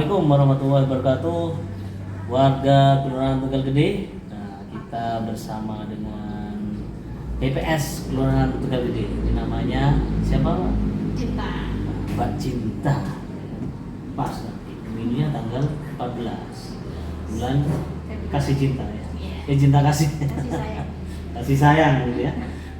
Assalamualaikum warahmatullahi wabarakatuh, warga Kelurahan Tegal Gede. Nah, kita bersama dengan PPS Kelurahan Tegal Gede. Ini namanya siapa, Pak? Cinta. Mbak Cinta. Pas nanti pemilihannya tanggal 14 bulan kasih cinta ya. Cinta kasih. Kasih sayang. Kasih sayang gitu ya.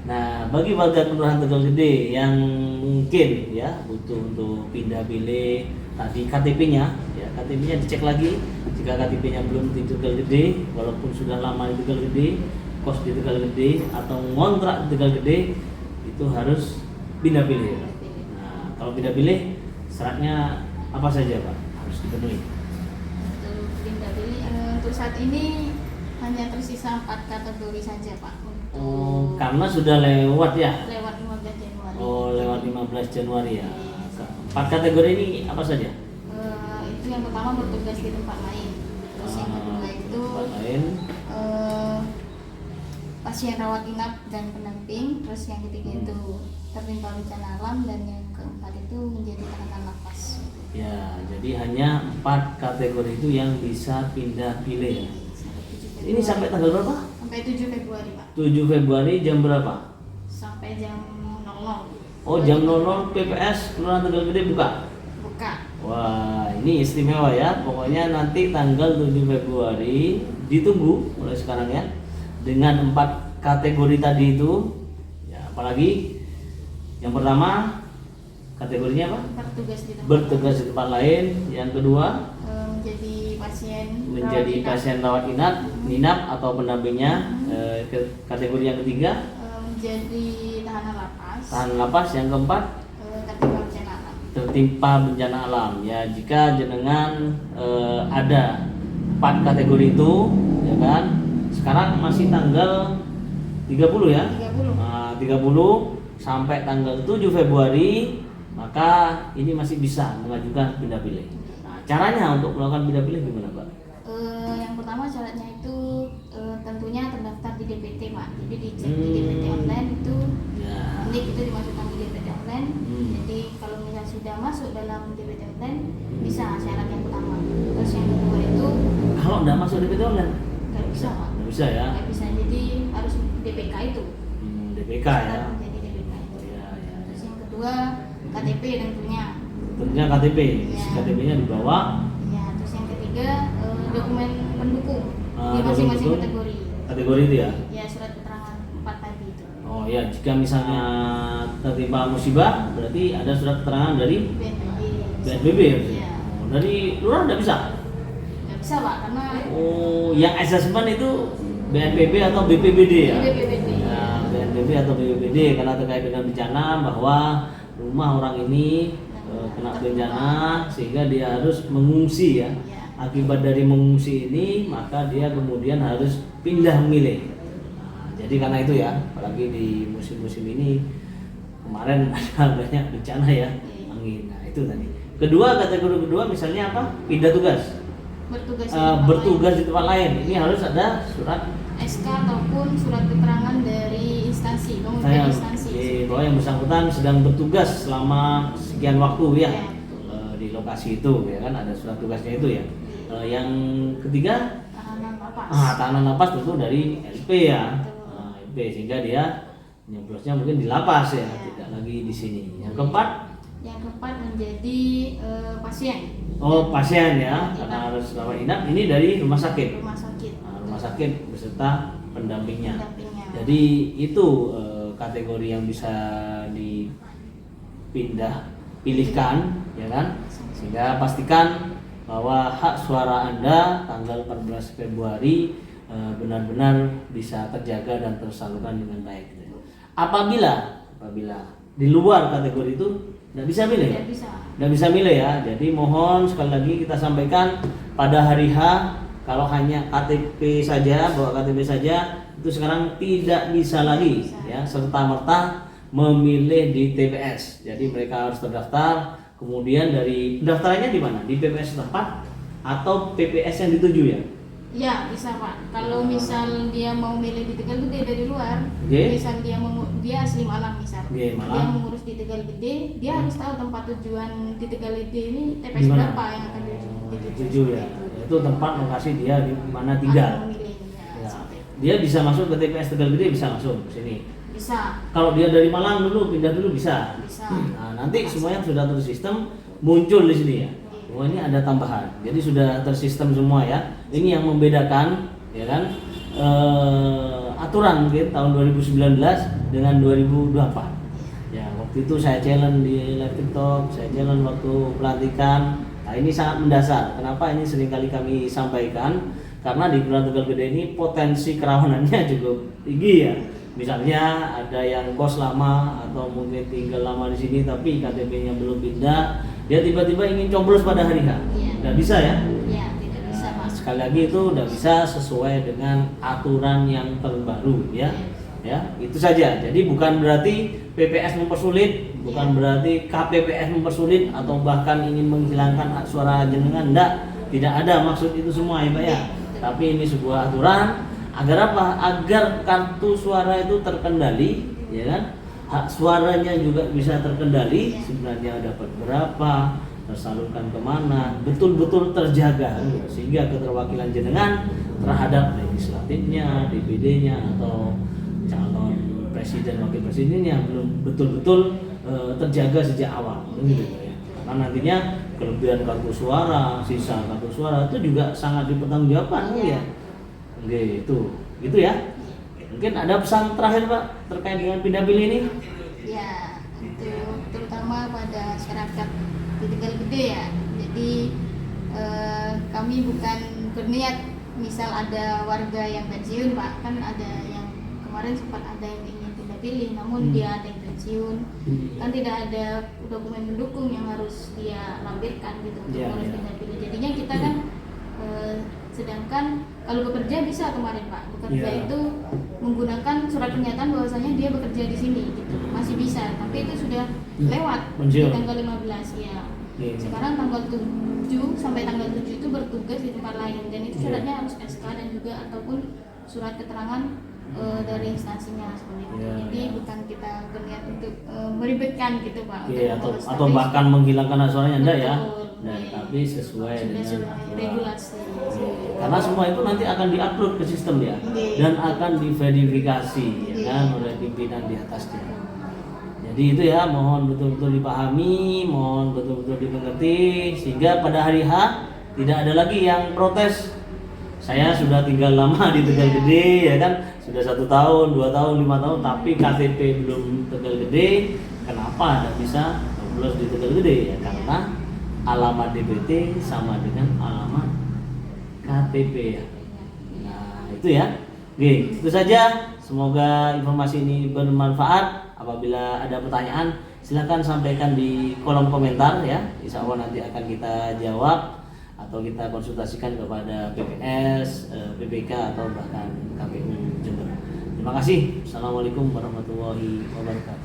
Nah, bagi warga Kelurahan Tegal Gede yang mungkin ya butuh untuk pindah pilih tadi KTP-nya, ya KTP-nya dicek lagi. Jika KTP-nya belum di Tegal Gede, walaupun sudah lama di Tegal Gede, kos di Tegal Gede atau ngontrak di Tegal Gede, itu harus pindah pilih. Nah, kalau pindah pilih, syaratnya apa saja, Pak? Harus dipenuhi. Untuk pindah pilih untuk saat ini hanya tersisa 4 kategori saja, Pak. Oh, karena sudah lewat ya? Lewat 15 Januari. Oh, lewat 15 Januari ya. 4 kategori ini apa saja? Itu yang pertama bertugas di tempat lain. Terus yang kedua itu tempat lain. Pasien rawat inap dan pendamping. Terus yang ketiga itu tertimpa bencana alam, dan yang keempat itu menjadi tahanan lapas. Ya, jadi hanya 4 kategori itu yang bisa pindah pilih ya. Ini sampai tanggal berapa? Sampai 7 Februari, Pak. 7 Februari jam berapa? Sampai jam 00. Oh, jam 00 PPS Kelurahan Tegal Gede buka? Buka. Wah, ini istimewa ya. Pokoknya nanti tanggal 7 Februari ditunggu mulai sekarang ya. Dengan 4 kategori tadi itu. Ya, apalagi yang pertama kategorinya apa? Bertugas di tempat lain. Yang kedua menjadi pasien rawat inap atau pendampingnya. Kategori yang ketiga menjadi tahanan lapas. Yang keempat tertimpa bencana alam. Ya, jika jenengan ada 4 kategori itu, ya kan? Sekarang masih tanggal 30 ya. 30 sampai tanggal 7 Februari, maka ini masih bisa mengajukan pindah pilih. Nah, caranya untuk melakukan pindah pilih gimana, Pak? Yang pertama syaratnya itu tentunya terdaftar di DPT, Pak. Jadi dicek di DPT online itu, ini itu dimasukkan di DPT online. Jadi kalau misalnya sudah masuk dalam DPT online, bisa syarat yang pertama. Terus yang kedua itu kalau nggak masuk DPT online nggak bisa, Pak. Nggak bisa ya? Nggak bisa, jadi harus DPK itu. DPK ya. Jadi DPK itu. Ya. Terus yang kedua KTP tentunya. Tentunya KTP. Ya. KTP-nya dibawa. Ya. Terus yang ketiga dokumen pendukung di Dokumen masing-masing pendukung. kategori. Kategori itu ya? Ya, surat keterangan 4 tadi itu. Oh ya, jika misalnya tertimpa musibah, berarti ada surat keterangan dari BNPB. Ya. Oh, dari lurah nggak bisa? Nggak bisa, Pak, karena Oh, yang asesmen itu BNPB atau BPBD ya? BPBD. Nah, BNPB atau BPBD karena terkait dengan bencana bahwa rumah orang ini kena bencana sehingga dia harus mengungsi ya. Ya. Akibat dari mengungsi ini maka dia kemudian harus pindah memilih. Nah, jadi karena itu ya, apalagi di musim-musim ini kemarin ada banyak bencana ya, angin. Nah, itu tadi. Kategori kedua misalnya apa? Pindah tugas. Bertugas di tempat lain. Ini harus ada surat SK ataupun surat keterangan dari instansi, kemudian instansi. Bahwa yang bersangkutan sedang bertugas selama sekian waktu ya, Ya. Di lokasi itu ya kan, ada surat tugasnya itu ya. Yang ketiga Tahanan lapas. Tahanan lapas tentu dari LP ya. LP sehingga dia nyeblosnya mungkin di lapas ya, tidak lagi di sini. Yang keempat menjadi pasien. Oh, pasien ya, karena harus rawat inap. Ini dari rumah sakit. Rumah sakit beserta pendampingnya. Jadi itu kategori yang bisa dipindah pilihkan ya kan, sehingga pastikan bahwa hak suara Anda tanggal 14 Februari benar-benar bisa terjaga dan tersalurkan dengan baik. Apabila di luar kategori itu nggak bisa milih, nggak bisa milih ya. Jadi mohon sekali lagi kita sampaikan pada hari H, kalau hanya KTP saja, bawa KTP saja, itu sekarang tidak bisa lagi ya serta-merta memilih di TPS. Jadi mereka harus terdaftar. Kemudian dari pendaftarannya di mana? Di PPS setempat atau PPS yang dituju ya? Ya bisa Pak. Kalau misal dia mau milih di Tegal Gede dari luar, Oke. misal dia asli Malang misal, Oke, Malang. dia mengurus di Tegal Gede, dia harus tahu tempat tujuan di Tegal Gede ini TPS Di mana? berapa yang akan Dituju ya. Itu tempat lokasi dia di mana tinggal. Ya. Dia bisa masuk ke TPS Tegal Gede, bisa masuk ke sini. Bisa. Kalau dia dari Malang dulu pindah dulu bisa. Bisa. Nah, nanti semua yang sudah tersistem muncul di sini ya. Oh, ini ada tambahan. Jadi sudah tersistem semua ya. Ini yang membedakan ya kan aturan mungkin tahun 2019 dengan 2024. Ya, waktu itu saya challenge di live TikTok, saya challenge waktu pelantikan. Nah, ini sangat mendasar. Kenapa ini seringkali kami sampaikan? Karena di Kelurahan Tegal Gede ini potensi kerawanannya cukup tinggi ya. Misalnya ada yang kos lama atau mungkin tinggal lama di sini tapi KTP-nya belum pindah, dia tiba-tiba ingin coblos pada hari H. Nggak bisa ya? Iya, tidak bisa Pak. Sekali lagi itu udah bisa sesuai dengan aturan yang terbaru ya. Ya, itu saja. Jadi bukan berarti PPS mempersulit, bukan berarti KPPS mempersulit atau bahkan ingin menghilangkan hak suara jenengan. Tidak ada maksud itu semua ya Pak ya. Tapi ini sebuah aturan agar apa? Agar kartu suara itu terkendali, ya kan? Hak suaranya juga bisa terkendali. Sebenarnya dapat berapa, tersalurkan kemana, betul-betul terjaga sehingga keterwakilan jenengan terhadap legislatifnya, DPD-nya atau calon presiden wakil presidennya belum betul-betul terjaga sejak awal, gitu ya. Karena nantinya kelebihan kartu suara, sisa kartu suara itu juga sangat dipertanggungjawabkan ya. Oke, gitu ya. Mungkin ada pesan terakhir Pak terkait dengan pindah pilih ini? Ya, itu terutama pada masyarakat di Tegal Gede ya. Jadi kami bukan berniat misal ada warga yang pensiun Pak, kan ada yang kemarin sempat ada yang ingin pindah pilih, namun dia ada yang pensiun, kan tidak ada dokumen pendukung yang harus dia lampirkan gitu untuk harus pindah pilih. Jadinya kita kan sedangkan kalau bekerja bisa kemarin Pak, bekerja itu menggunakan surat pernyataan bahwasanya dia bekerja di sini gitu, masih bisa, tapi itu sudah lewat di tanggal 15 ya. Sekarang tanggal 7 sampai tanggal 7 itu bertugas di tempat lain dan itu syaratnya harus SK dan juga ataupun surat keterangan dari instansinya seperti itu. Jadi bukan kita berniat untuk meribetkan gitu Pak. Atau bahkan menghilangkan hak suaranya enggak ya. Nah, tapi sesuai dengan regulasi. Karena semua itu nanti akan diupload ke sistem ya dan akan diverifikasi ya kan oleh pimpinan di atasnya. Jadi itu ya, mohon betul-betul dipahami, mohon betul-betul dimengerti sehingga pada hari H tidak ada lagi yang protes. Saya sudah tinggal lama di Tegal Gede ya kan, sudah 1 tahun, 2 tahun, 5 tahun tapi KTP belum Tegal Gede. Kenapa tidak bisa coblos di Tegal Gede ya? Karena alamat DPT sama dengan alamat KTP ya. Nah, itu ya. Oke, itu saja. Semoga informasi ini bermanfaat. Apabila ada pertanyaan, silakan sampaikan di kolom komentar ya. Insya Allah nanti akan kita jawab atau kita konsultasikan kepada PPS, PPK atau bahkan KPU Jember. Terima kasih. Assalamualaikum warahmatullahi wabarakatuh.